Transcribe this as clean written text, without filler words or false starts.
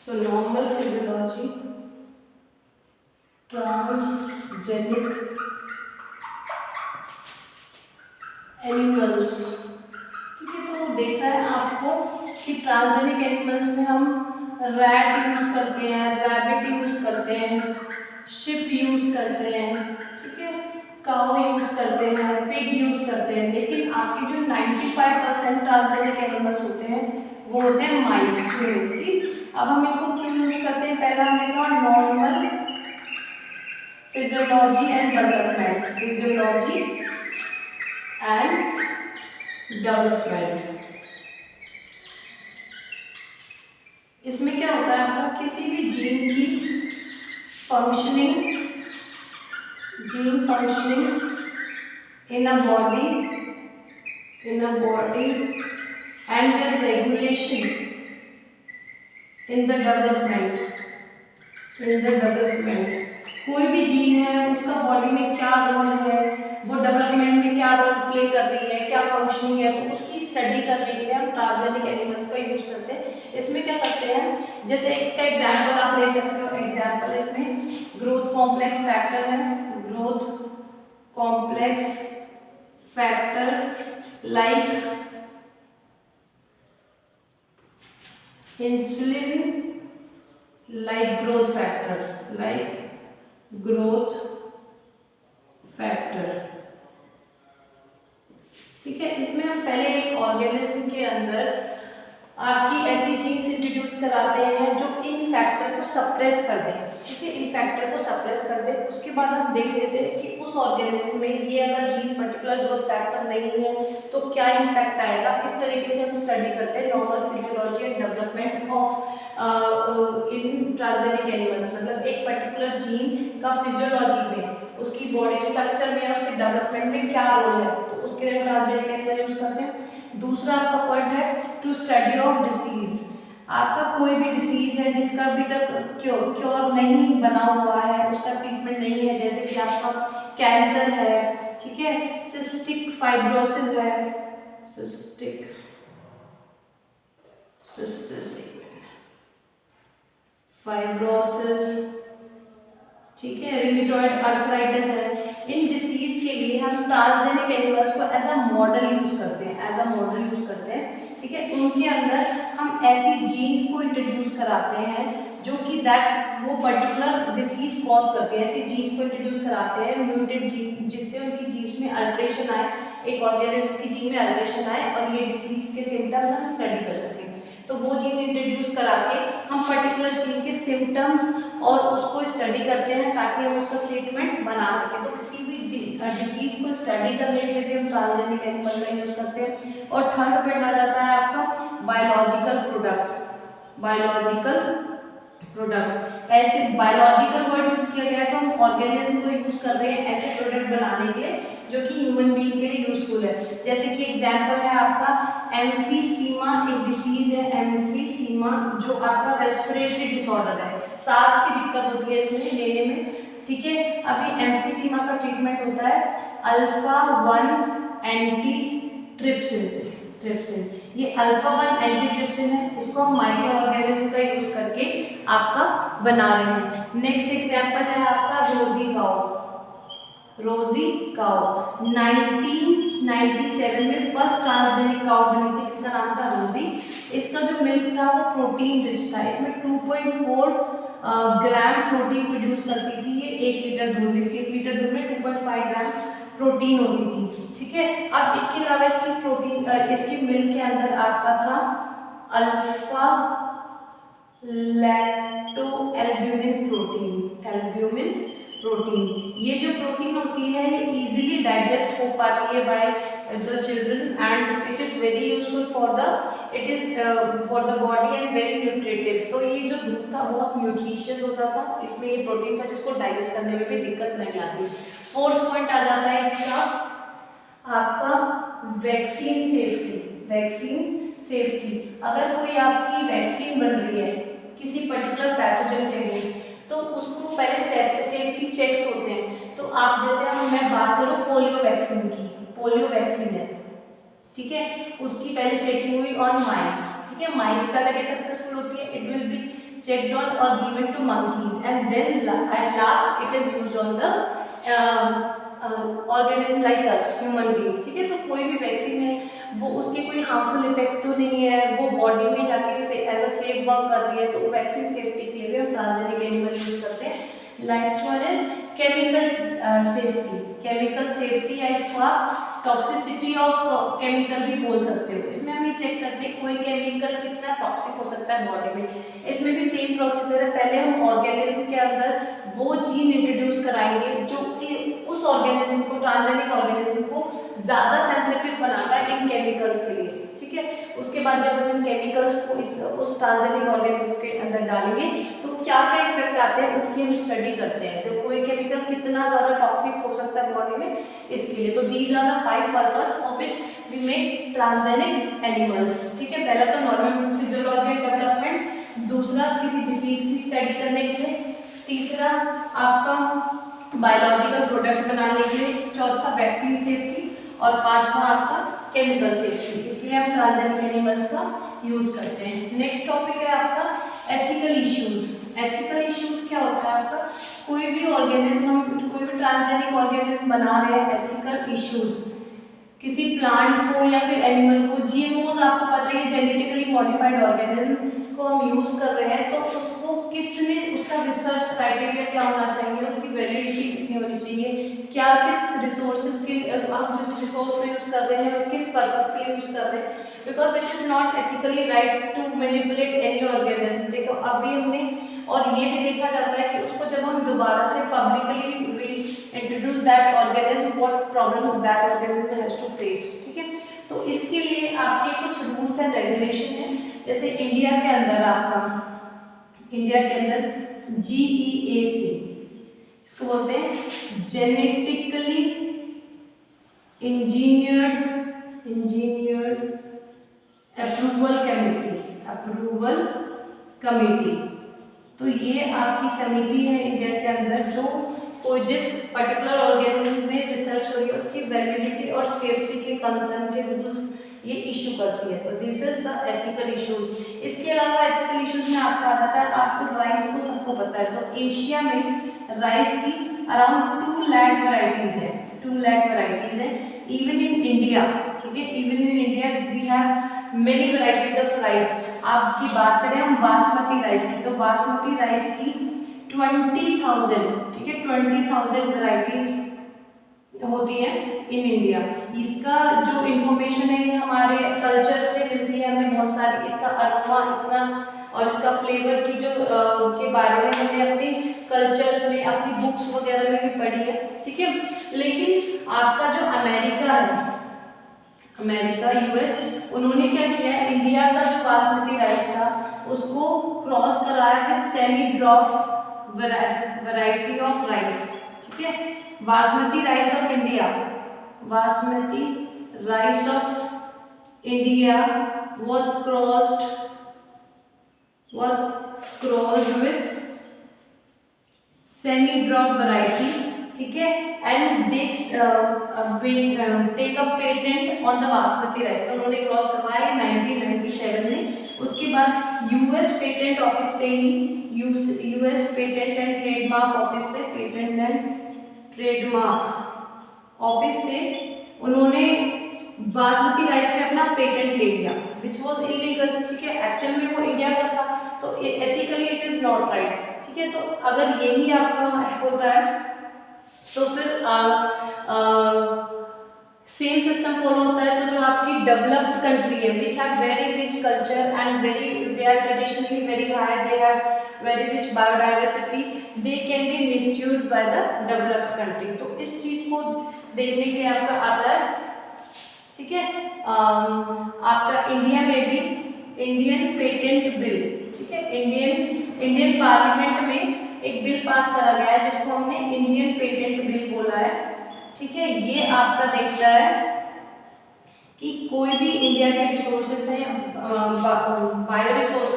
So normal physiology, transgenic animals. ठीक है, तो देखा है आपको कि ट्रांसजेनिक एनिमल्स में हम रैट यूज करते हैं, रैबिट यूज करते हैं, शिप यूज करते हैं, ठीक है, काऊ यूज करते हैं, पिग यूज करते हैं। लेकिन आपके जो 95% ट्रांसजेनिक एनिमल्स होते हैं वो होते हैं माइस, ठीक। अब हम इनको क्यों यूज करते हैं? पहला हमने कहा normal physiology and development, physiology and development. इसमें क्या होता है आपका, किसी भी जीन की functioning in a body and the regulation in the development. कोई भी जीन है उसका बॉडी में क्या रोल है, वो डेवलपमेंट में क्या रोल प्ले कर रही है, क्या फंक्शनिंग है, तो उसकी स्टडी करने के लिए हम ट्रांसजेनिक एनिमल्स का यूज करते हैं। इसमें क्या करते हैं, जैसे इसका एग्जाम्पल आप ले सकते हो। एग्जाम्पल इसमें ग्रोथ कॉम्प्लेक्स फैक्टर है, growth complex factor like insulin, like growth factor, ठीक है। इसमें हम पहले एक ऑर्गेनिज्म के अंदर आपकी ऐसी चीज इंट्रोड्यूस कराते हैं जो इन फैक्टर को सप्रेस कर दे, ठीक है, इन फैक्टर को सप्रेस कर दे। उसके बाद हम देख लेते हैं कि उस ऑर्गेनिज्म में ये अगर जीन पर्टिकुलर ग्रोथ फैक्टर नहीं है तो क्या इम्पैक्ट आएगा। इस तरीके से हम स्टडी करते हैं normal physiology and development of in transgenic animals. मतलब एक पर्टिकुलर जीन का फिजियोलॉजी में, उसकी बॉडी स्ट्रक्चर में, उसके डेवलपमेंट में क्या रोल है, तो उसके लिए ट्रांसजेनिक एनिमल यूज करते हैं। दूसरा आपका पॉइंट है टू स्टडी ऑफ डिसीज। आपका कोई भी डिसीज है जिसका अभी तक क्योर नहीं बना हुआ है, उसका ट्रीटमेंट नहीं है, जैसे कि आपका कैंसर है, ठीक है, सिस्टिक फाइब्रोसिस है, फाइब्रोसिस, ठीक है, रिमेटॉइड आर्थराइटिस है। इन डिसीज के लिए हम ट्रांसजेनिक एनिमल्स को एज अ मॉडल यूज करते हैं, ठीक है। उनके अंदर हम ऐसी जीन्स को इंट्रोड्यूस कराते हैं जो कि वो पर्टिकुलर डिसीज कॉज करते हैं। ऐसी जीन्स को इंट्रोड्यूस कराते हैं, म्यूटेड जीन, जिससे उनकी जीन्स में अल्ट्रेशन आए, एक ऑर्गेनिज्म की जीन में अल्ट्रेशन आए और ये डिसीज के सिम्टम्स हम स्टडी कर सकें। तो वो जीन इंट्रोड्यूस करा के हम पर्टिकुलर जीन के सिम्टम्स और उसको स्टडी करते हैं ताकि हम उसका ट्रीटमेंट बना सकें। तो किसी भी डिसीज को स्टडी करने के लिए भी हम ट्रांसजेनिक एनिमल का यूज करते हैं। और थर्ड पॉइंट आ जाता है आपका बायोलॉजिकल प्रोडक्ट। ऐसे बायोलॉजिकल वर्ड यूज किया गया है तो हम ऑर्गेनिज्म को यूज कर रहे हैं ऐसे प्रोडक्ट बनाने के लिए जो कि ह्यूमन बीइंग के लिए यूजफुल है। जैसे कि एग्जांपल है आपका एम्फीसीमा, एक डिसीज है एम्फीसीमा जो आपका रेस्पिरेटरी डिसऑर्डर है, सांस की दिक्कत होती है इसमें लेने में, ठीक है। अभी एम्फीसीमा का ट्रीटमेंट होता है अल्फा-1 एंटीट्रिप्सिन से। ये अल्फा-1 एंटीट्रिप्सिन है, इसको हम माइक्रो ऑर्गेनिज्म का यूज करके आपका बना रहे हैं। नेक्स्ट एग्जांपल है आपका रोजी काऊ 1997 में फर्स्ट ट्रांसजेनिक काऊ बनी थी जिसका नाम था रोजी। इसका जो मिल्क था वो प्रोटीन रिच था, इसमें 2.4 ग्राम प्रोटीन प्रोड्यूस करती थी ये 1 लीटर दूध में। इसके 1 लीटर दूध में 2.5 ग्राम प्रोटीन होती थी, ठीक है। अब इसके अलावा इसकी मिल्क के अंदर आपका था अल्फा लैक्टो एल्ब्यूमिन प्रोटीन। ये जो प्रोटीन होती है ये इजीली डाइजेस्ट हो पाती है by the children and it is very useful for the body and very nutritive. तो ये जो दूध था बहुत न्यूट्रिशियस होता था, इसमें ये प्रोटीन था जिसको डाइजेस्ट करने में भी दिक्कत नहीं आती। फोर्थ पॉइंट आ जाता है इसका आपका वैक्सीन सेफ्टी। अगर कोई आपकी वैक्सीन बन रही है किसी पर्टिकुलर पैथोजन के अगेंस्ट तो उसको पहले सेफ्टी चेक्स होते हैं। तो आप जैसे मैं बात करूँ पोलियो वैक्सीन है, ठीक है, उसकी पहले चेकिंग हुई ऑन माइस, ठीक है। माइस पे अगर ये सक्सेसफुल होती है it will be checked on or given to monkeys, and then at last it is used on the organism like us, human beings. ठीक है, तो कोई भी वैक्सीन है वो उसके कोई हार्मफुल इफेक्ट तो नहीं है, वो बॉडी में जाके एज अ सेफ वर्क कर रही है, तो वैक्सीन सेफ्टी के लिए भी हम ट्रांसजेनिक एनिमल यूज करते हैं। Next one is chemical safety. Chemical safety या इसको टॉक्सिसिटी ऑफ केमिकल भी बोल सकते हो। इसमें हम ये चेक करते हैं कोई केमिकल कितना टॉक्सिक हो सकता है बॉडी में। इसमें भी सेम प्रोसेसर है, पहले हम ऑर्गेनिज्म के अंदर वो जीन इंट्रोड्यूस कराएंगे जो उस ऑर्गेनिज्म को, ट्रांसजेनिक ऑर्गेनिज्म को ज़्यादा सेंसिटिव बनाता है इन केमिकल्स के लिए। ठीक है, उसके बाद जब हम इन केमिकल्स को उस ट्रांसजेनिक ऑर्गेनिज्म के अंदर डालेंगे तो क्या क्या इफेक्ट आते हैं उनकी हम स्टडी करते हैं, तो कोई केमिकल कितना ज़्यादा टॉक्सिक हो सकता है बॉडी में, इसके लिए। तो these are the 5 purpose of which we make transgenic animals. ठीक है, पहला तो नॉर्मल फिजियोलॉजी एंड डेवलपमेंट, दूसरा किसी डिसीज की स्टडी करने के लिए, तीसरा आपका बायोलॉजिकल प्रोडक्ट बनाने के लिए, चौथा वैक्सीन सेफ्टी, और पांचवा आपका केमिकल सेफ्टी। इसके लिए हम ट्रांसजेनिक एनिमल्स का यूज करते हैं। नेक्स्ट टॉपिक है आपका एथिकल इश्यूज। एथिकल इश्यूज क्या होता है आपका, कोई भी ऑर्गेनिज्म, हम कोई भी ट्रांसजेनिक ऑर्गेनिज्म बना रहे हैं, एथिकल इश्यूज, किसी प्लांट को या फिर एनिमल को, जीएमओज आपको पता है जेनेटिकली मॉडिफाइड ऑर्गेनिज्म को हम यूज कर रहे हैं, तो उसको कितने, उसका रिसर्च क्राइटेरिया क्या होना चाहिए, उसकी वैलिडिटी कितनी होनी चाहिए, क्या किस रिसोर्सेज के, आप जिस रिसोर्स को यूज कर रहे हैं किस पर्पज के लिए यूज कर रहे हैं, because it is not ethically right to manipulate any organism. देखो अभी हमने, और ये भी देखा जाता है कि उसको जब हम दोबारा से publicly we introduce that organism, what problem that organism has to face. ठीक है, तो इसके लिए आपके कुछ रूल्स एंड रेगुलेशन हैं, जैसे इंडिया के अंदर GEAC, इसको बोलते हैं जेनेटिकली इंजीनियर्ड अप्रूवल कमेटी। तो ये आपकी कमेटी है इंडिया के अंदर जो कोई जिस पर्टिकुलर ऑर्गेनिज्म में रिसर्च हो रही है उसकी वैलिडिटी और सेफ्टी के कंसर्न के रूल्स ये इशू करती है। तो this is the ethical issues. इसके अलावा एथिकल इश्यूज में आपका आ जाता है, आपको राइस को सबको पता है, तो एशिया में राइस की अराउंड 2 लाख वैरायटीज है, 2 लाख वैरायटीज है। इवन इन इंडिया, ठीक है, even in India we have many varieties of rice. आपकी बात करें हम बासमती राइस की, तो बासमती राइस की 20,000, ठीक है, 20,000 वैरायटीज होती है इन इंडिया। इसका जो इन्फॉर्मेशन है ये हमारे कल्चर से मिलती है हमें बहुत सारी, इसका अरोमा इतना और इसका फ्लेवर की जो के बारे में हमने अपनी कल्चर्स में, अपनी बुक्स वगैरह में भी पढ़ी है। ठीक है, लेकिन आपका जो अमेरिका है, अमेरिका, यूएस, उन्होंने क्या किया है, इंडिया का जो बासमती राइस था उसको क्रॉस कराया with semi drop variety of rice. ठीक है, basmati rice of India, basmati rice of India was crossed with semi drop variety, ठीक है, and they take a patent on the basmati rice. उन्होंने क्रॉस करवाया 1997 में। उसके बाद यूएस पेटेंट ऑफिस से ही, US patent and trademark office से, पेटेंट एंड ट्रेडमार्क ऑफिस से उन्होंने बासमती राइस पे अपना पेटेंट ले लिया, विच वॉज इलीगल। ठीक है, एक्चुअल में वो इंडिया का था, तो ethically it is not right. ठीक है, तो अगर यही आपका होता है तो फिर सेम सिस्टम फॉलो होता है। तो जो आपकी डेवलप्ड कंट्री है which have very rich culture and they are traditionally very high, they have very rich biodiversity, they can be misused by the developed country. तो इस चीज़ को देखने के लिए आपका आता है, ठीक है, आपका इंडिया में भी इंडियन पेटेंट बिल, ठीक है, इंडियन पार्लियामेंट में एक बिल पास करा गया है जिसको हमने इंडियन पेटेंट बिल बोला है। ठीक है, ये आपका देखता है कि कोई भी इंडिया के रिसोर्सेज हैं, बायो रिसोर्स